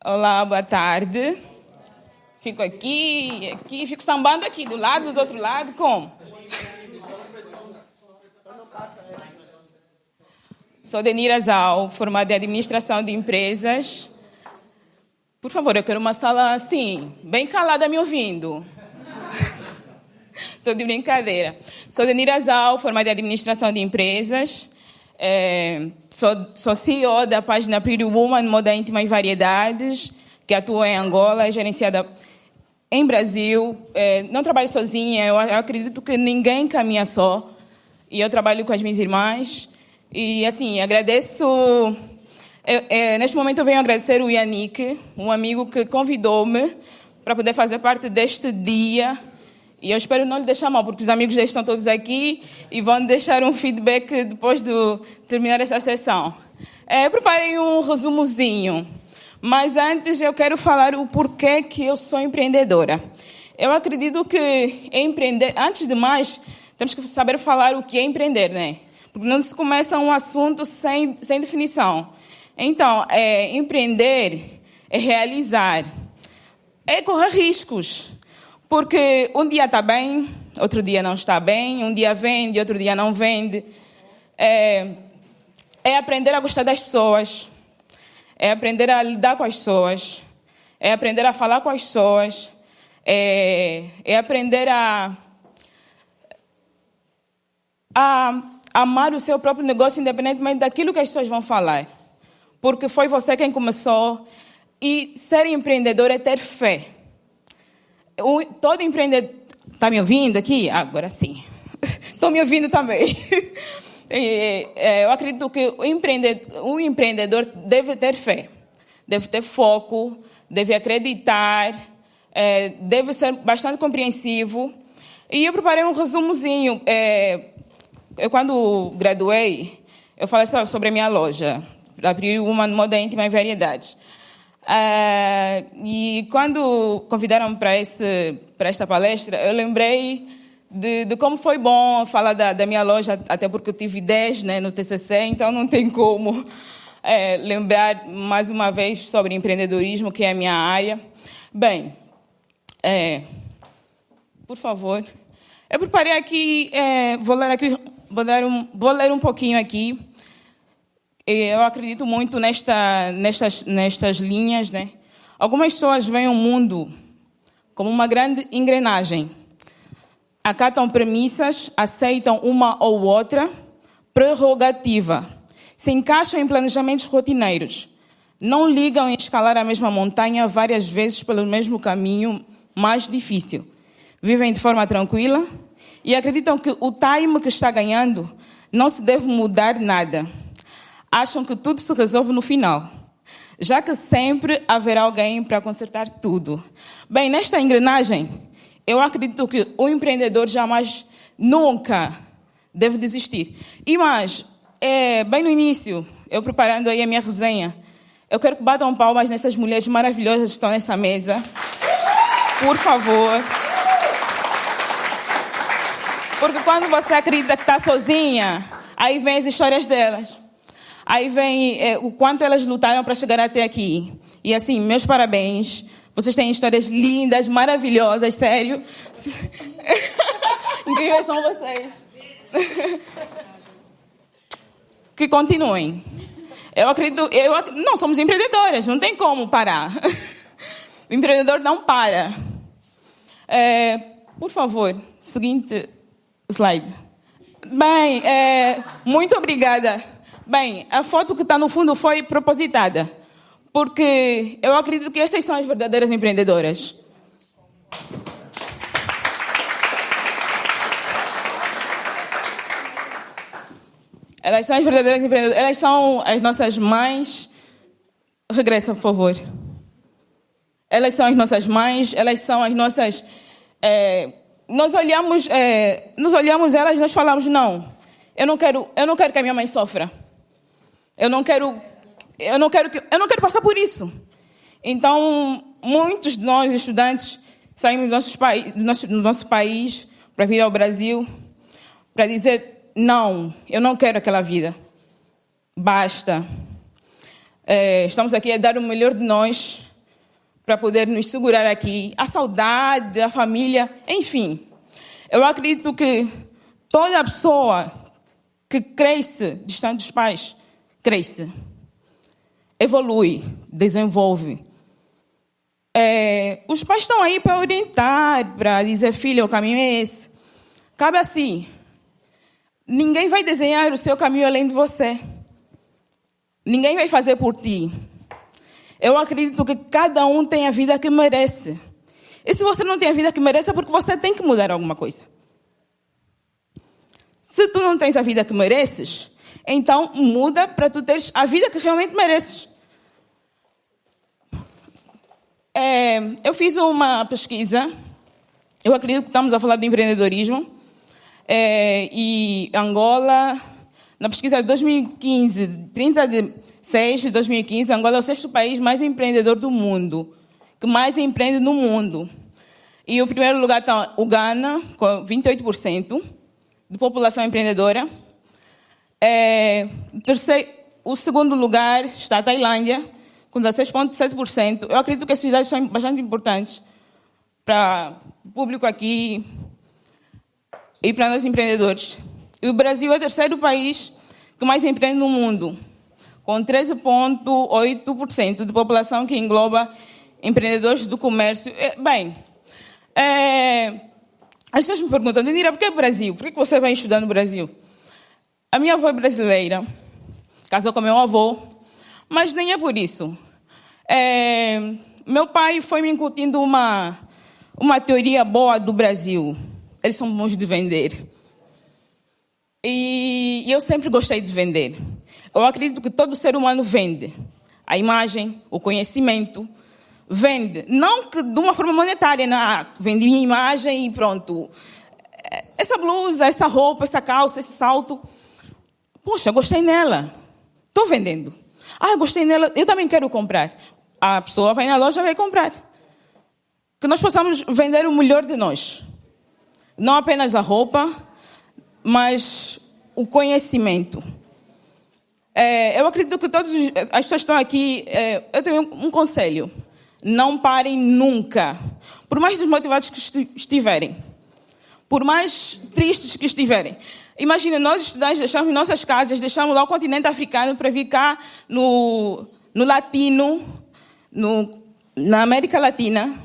Olá, boa tarde. Fico aqui, fico sambando aqui, do outro lado, como? Sou Denira Zal, formada em Administração de Empresas. Por favor, eu quero uma sala assim, bem calada me ouvindo. Estou de brincadeira. Sou Denira Zal, formada em Administração de Empresas. Sou CEO da página Pretty Woman, Moda Íntima e Variedades, que atua em Angola, é gerenciada em Brasil. Não trabalho sozinha, eu acredito que ninguém caminha só. E eu trabalho com as minhas irmãs. E, assim, agradeço... neste momento eu venho agradecer o Yannick, um amigo que convidou-me para poder fazer parte deste dia. E eu espero não lhe deixar mal, porque os amigos já estão todos aqui e vão deixar um feedback depois de terminar essa sessão. Preparei um resumozinho, mas antes eu quero falar o porquê que eu sou empreendedora. Eu acredito que empreender, antes de mais, temos que saber falar o que é empreender, né? Porque não se começa um assunto sem definição. Então, empreender é realizar, é correr riscos. Porque um dia está bem, outro dia não está bem, um dia vende, outro dia não vende. É aprender a gostar das pessoas, é aprender a lidar com as pessoas, é aprender a falar com as pessoas, é aprender a amar o seu próprio negócio, independentemente daquilo que as pessoas vão falar. Porque foi você quem começou. E ser empreendedor é ter fé. Todo empreendedor... Está me ouvindo aqui? Agora sim. Estou me ouvindo também. Eu acredito que o empreendedor deve ter fé, deve ter foco, deve acreditar, deve ser bastante compreensivo. E eu preparei um resumozinho. Eu, quando graduei, eu falei sobre a minha loja, abri uma Moda Íntima e Variedades. E quando convidaram para esta palestra, eu lembrei de como foi bom falar da minha loja, até porque eu tive 10, né, no TCC, então não tem como lembrar mais uma vez sobre empreendedorismo, que é a minha área. Bem, por favor, eu preparei aqui, vou ler um pouquinho aqui. Eu acredito muito nestas linhas, né? Algumas pessoas veem o mundo como uma grande engrenagem. Acatam premissas, aceitam uma ou outra prerrogativa. Se encaixam em planejamentos rotineiros. Não ligam em escalar a mesma montanha várias vezes pelo mesmo caminho mais difícil. Vivem de forma tranquila e acreditam que o time que está ganhando não se deve mudar nada. Acham que tudo se resolve no final, já que sempre haverá alguém para consertar tudo. Bem, nesta engrenagem, eu acredito que o empreendedor nunca deve desistir. E mais, bem no início, eu preparando aí a minha resenha, eu quero que batam palmas nessas mulheres maravilhosas que estão nessa mesa. Por favor. Porque quando você acredita que está sozinha, aí vem as histórias delas. Aí vem o quanto elas lutaram para chegar até aqui. E assim, meus parabéns. Vocês têm histórias lindas, maravilhosas, sério. Incríveis são vocês. Que continuem. Eu acredito... não, somos empreendedoras, não tem como parar. O empreendedor não para. Por favor, seguinte slide. Bem, muito obrigada. Bem, a foto que está no fundo foi propositada, porque eu acredito que estas são as verdadeiras empreendedoras. Elas são as verdadeiras empreendedoras, elas são as nossas mães. Regressa, por favor. Elas são as nossas mães, elas são as nossas... Nós olhamos elas e nós falamos, não, eu não quero que a minha mãe sofra. Eu não quero passar por isso. Então, muitos de nós, estudantes, saímos do nosso país para vir ao Brasil para dizer, não, eu não quero aquela vida. Basta. Estamos aqui a dar o melhor de nós para poder nos segurar aqui. A saudade, a família, enfim. Eu acredito que toda pessoa que cresce distante dos pais, cresce, evolui, desenvolve. Os pais estão aí para orientar, para dizer, filho, o caminho é esse. Cabe assim. Ninguém vai desenhar o seu caminho além de você. Ninguém vai fazer por ti. Eu acredito que cada um tem a vida que merece. E se você não tem a vida que merece, é porque você tem que mudar alguma coisa. Se tu não tens a vida que mereces, então muda para tu teres a vida que realmente mereces. Eu fiz uma pesquisa. Eu acredito que estamos a falar de empreendedorismo. E Angola, na pesquisa de 2015, 30 de 6 de 2015, Angola é o 6º país mais empreendedor do mundo, que mais empreende no mundo. E o primeiro lugar está o Ghana, com 28% de população empreendedora. O segundo lugar está a Tailândia, com 16,7%. Eu acredito que esses dados são bastante importantes para o público aqui e para nós empreendedores. E o Brasil é o 3º país que mais empreende no mundo, com 13,8% de população que engloba empreendedores do comércio. As pessoas me perguntam, Denira, por que Brasil? Por que você vai estudar no Brasil? A minha avó é brasileira, casou com meu avô, mas nem é por isso. Meu pai foi me incutindo uma teoria boa do Brasil. Eles são bons de vender. E eu sempre gostei de vender. Eu acredito que todo ser humano vende. A imagem, o conhecimento, vende. Não que de uma forma monetária, não. Vende minha imagem e pronto. Essa blusa, essa roupa, essa calça, esse salto. Poxa, gostei nela. Estou vendendo. Gostei nela, eu também quero comprar. A pessoa vai na loja e vai comprar. Que nós possamos vender o melhor de nós. Não apenas a roupa, mas o conhecimento. Eu acredito que todas as pessoas que estão aqui, eu tenho um conselho. Não parem nunca. Por mais desmotivados que estiverem. Por mais tristes que estiverem. Imagina, nós estudantes deixamos nossas casas, deixamos lá o continente africano para vir cá no latino, na América Latina,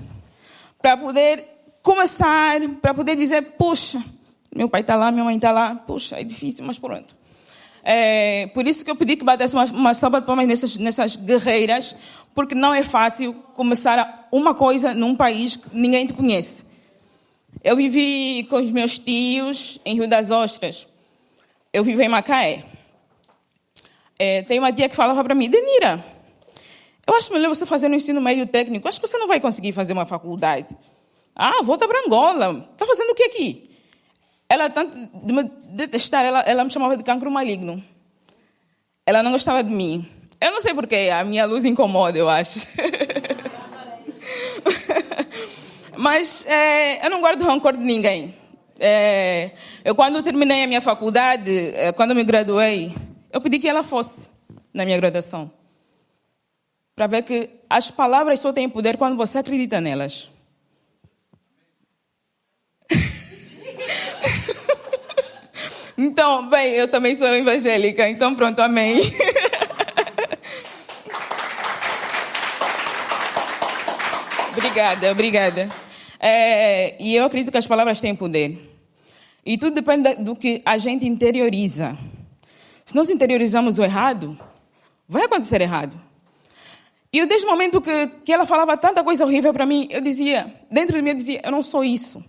para poder começar, para poder dizer, poxa, meu pai está lá, minha mãe está lá, poxa, é difícil, mas pronto. Por isso que eu pedi que batesse uma salva de palmas nessas guerreiras, porque não é fácil começar uma coisa num país que ninguém te conhece. Eu vivi com os meus tios em Rio das Ostras. Eu vivo em Macaé. Tem uma tia que falava para mim, Denira, eu acho melhor você fazer um ensino médio técnico. Acho que você não vai conseguir fazer uma faculdade. Volta para Angola. Está fazendo o que aqui? Ela, tanto de me detestar, ela me chamava de cancro maligno. Ela não gostava de mim. Eu não sei porquê, a minha luz incomoda, eu acho. Mas eu não guardo rancor de ninguém. Eu, quando terminei a minha faculdade, quando me graduei, eu pedi que ela fosse na minha graduação. Para ver que as palavras só têm poder quando você acredita nelas. Então, bem, eu também sou evangélica, então pronto, amém. Obrigada. E eu acredito que as palavras têm poder. E tudo depende do que a gente interioriza. Se nós interiorizamos o errado, vai acontecer errado. E eu, desde o momento que ela falava tanta coisa horrível para mim, eu dizia, dentro de mim eu dizia, eu não sou isso.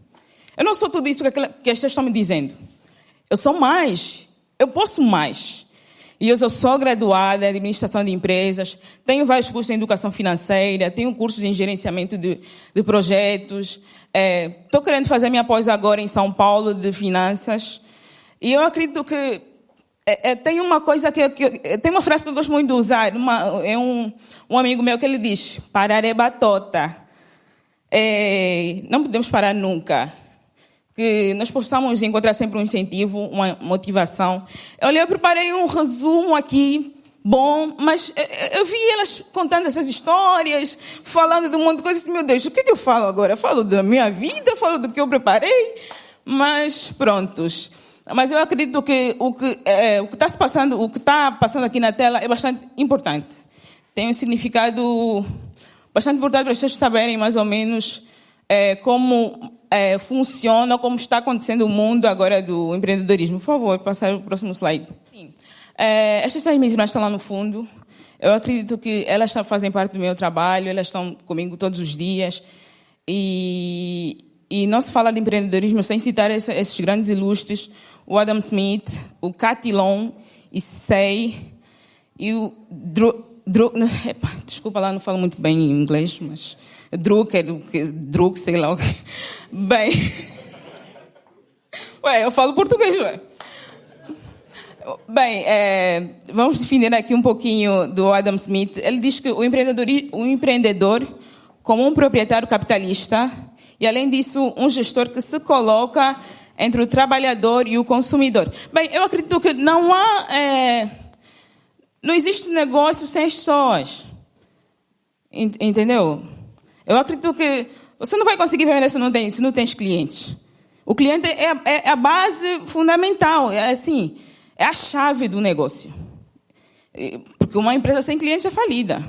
Eu não sou tudo isso que as pessoas estão me dizendo. Eu sou mais. Eu posso mais. E eu sou graduada em administração de empresas, tenho vários cursos em educação financeira, tenho cursos em gerenciamento de projetos, estou querendo fazer minha pós agora em São Paulo de finanças. E eu acredito que tem uma coisa tem uma frase que eu gosto muito de usar. É um amigo meu que ele diz: parar é batota. Não podemos parar nunca. Que nós possamos encontrar sempre um incentivo, uma motivação. Eu preparei um resumo aqui, bom, mas eu vi elas contando essas histórias, falando de um monte de coisas. Meu Deus, o que eu falo agora? Eu falo da minha vida, falo do que eu preparei, mas prontos. Mas eu acredito que o que está passando aqui na tela é bastante importante. Tem um significado bastante importante para as pessoas saberem mais ou menos como funciona, como está acontecendo o mundo agora do empreendedorismo. Por favor, passar o próximo slide. Sim. Estas 3 meninas estão lá no fundo. Eu acredito que elas fazem parte do meu trabalho, elas estão comigo todos os dias. E não se fala de empreendedorismo sem citar esses grandes ilustres, o Adam Smith, o Catiloun, e Say, e o desculpa lá, não falo muito bem em inglês, mas Drucker, sei lá o que. Bem, eu falo português, ué. Bem, vamos definir aqui um pouquinho do Adam Smith. Ele diz que o empreendedor como um proprietário capitalista e, além disso, um gestor que se coloca entre o trabalhador e o consumidor. Bem, eu acredito que não existe negócio sem as pessoas. Entendeu? Eu acredito que você não vai conseguir vender se não tem clientes. O cliente é a base fundamental, é a chave do negócio. Porque uma empresa sem clientes é falida.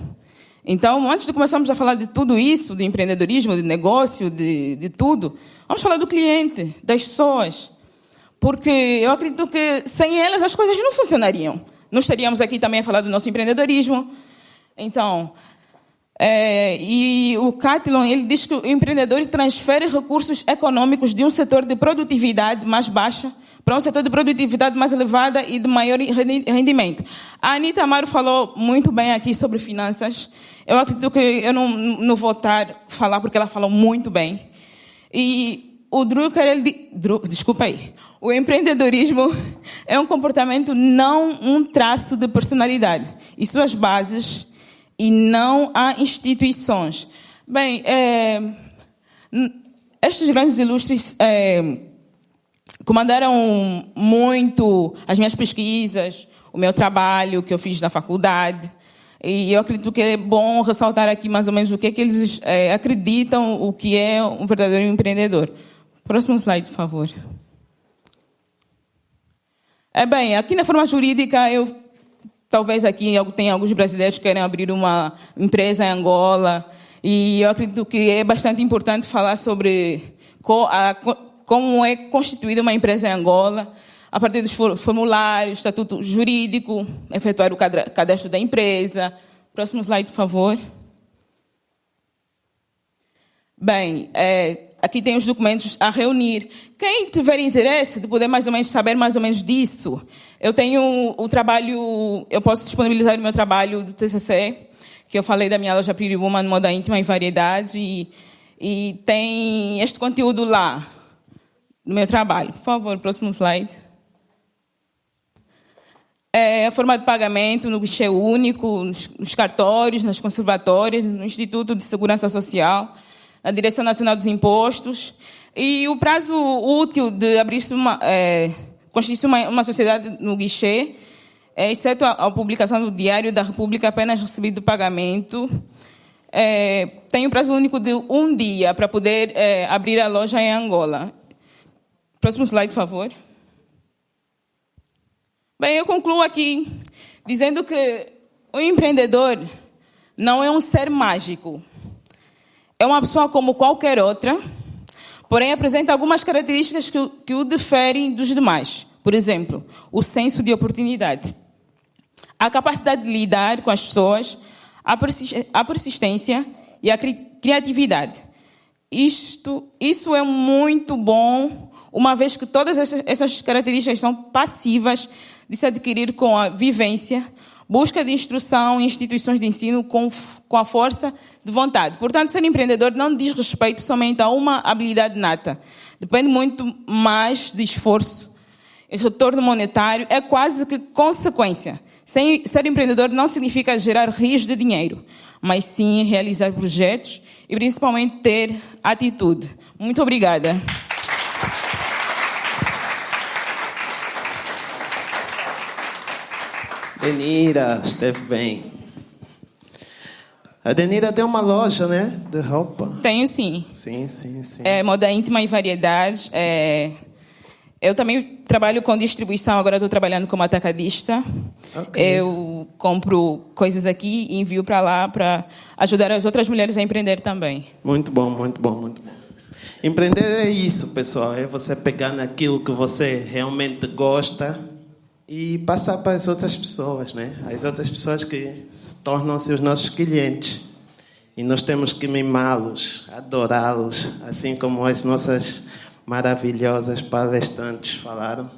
Então, antes de começarmos a falar de tudo isso, de empreendedorismo, de negócio, de tudo, vamos falar do cliente, das pessoas. Porque eu acredito que sem elas as coisas não funcionariam. Não estaríamos aqui também a falar do nosso empreendedorismo. Então, e o Catiloun, ele diz que o empreendedor transfere recursos econômicos de um setor de produtividade mais baixa para um setor de produtividade mais elevada e de maior rendimento. A Anita Amaro falou muito bem aqui sobre finanças. Eu acredito que eu não vou falar porque ela falou muito bem. E o Drucker, desculpa aí. O empreendedorismo é um comportamento, não um traço de personalidade. E suas bases, e não há instituições. Bem, estes grandes ilustres comandaram muito as minhas pesquisas, o meu trabalho que eu fiz na faculdade. E eu acredito que é bom ressaltar aqui mais ou menos o que eles acreditam, o que é um verdadeiro empreendedor. Próximo slide, por favor. Bem, aqui na forma jurídica, talvez aqui tem alguns brasileiros que querem abrir uma empresa em Angola. E eu acredito que é bastante importante falar sobre como é constituída uma empresa em Angola, a partir dos formulários, estatuto jurídico, efetuar o cadastro da empresa. Próximo slide, por favor. Bem, aqui tem os documentos a reunir. Quem tiver interesse de poder saber mais ou menos disso, eu tenho o trabalho, eu posso disponibilizar o meu trabalho do TCC, que eu falei da minha loja Pretty Woman, moda íntima e variedade, e tem este conteúdo lá, no meu trabalho. Por favor, próximo slide. A forma de pagamento no guichê único, nos cartórios, nas conservatórias, no Instituto de Segurança Social, na Direção Nacional dos Impostos. E o prazo útil de abrir-se constituir uma sociedade no guichê, exceto a publicação do Diário da República, apenas recebido o pagamento. Tem um prazo único de 1 dia para poder abrir a loja em Angola. Próximo slide, por favor. Bem, eu concluo aqui dizendo que o empreendedor não é um ser mágico. É uma pessoa como qualquer outra, porém apresenta algumas características que o diferem dos demais. Por exemplo, o senso de oportunidade, a capacidade de lidar com as pessoas, a persistência e a criatividade. Isso é muito bom, uma vez que todas essas características são passíveis de se adquirir com a vivência, busca de instrução em instituições de ensino com a força de vontade. Portanto, ser empreendedor não diz respeito somente a uma habilidade nata. Depende muito mais de esforço. E retorno monetário é quase que consequência. Ser empreendedor não significa gerar rios de dinheiro, mas sim realizar projetos e principalmente ter atitude. Muito obrigada. Denira, esteve bem. A Denira tem uma loja, né? De roupa. Tenho, sim. Sim. Moda íntima e variedades. Eu também trabalho com distribuição, agora estou trabalhando como atacadista. Ok. Eu compro coisas aqui e envio para lá para ajudar as outras mulheres a empreender também. Muito bom, muito bom, muito bom. Empreender é isso, pessoal. É você pegar naquilo que você realmente gosta e passar para as outras pessoas, né? As outras pessoas que se tornam-se os nossos clientes. E nós temos que mimá-los, adorá-los, assim como as nossas maravilhosas palestrantes falaram.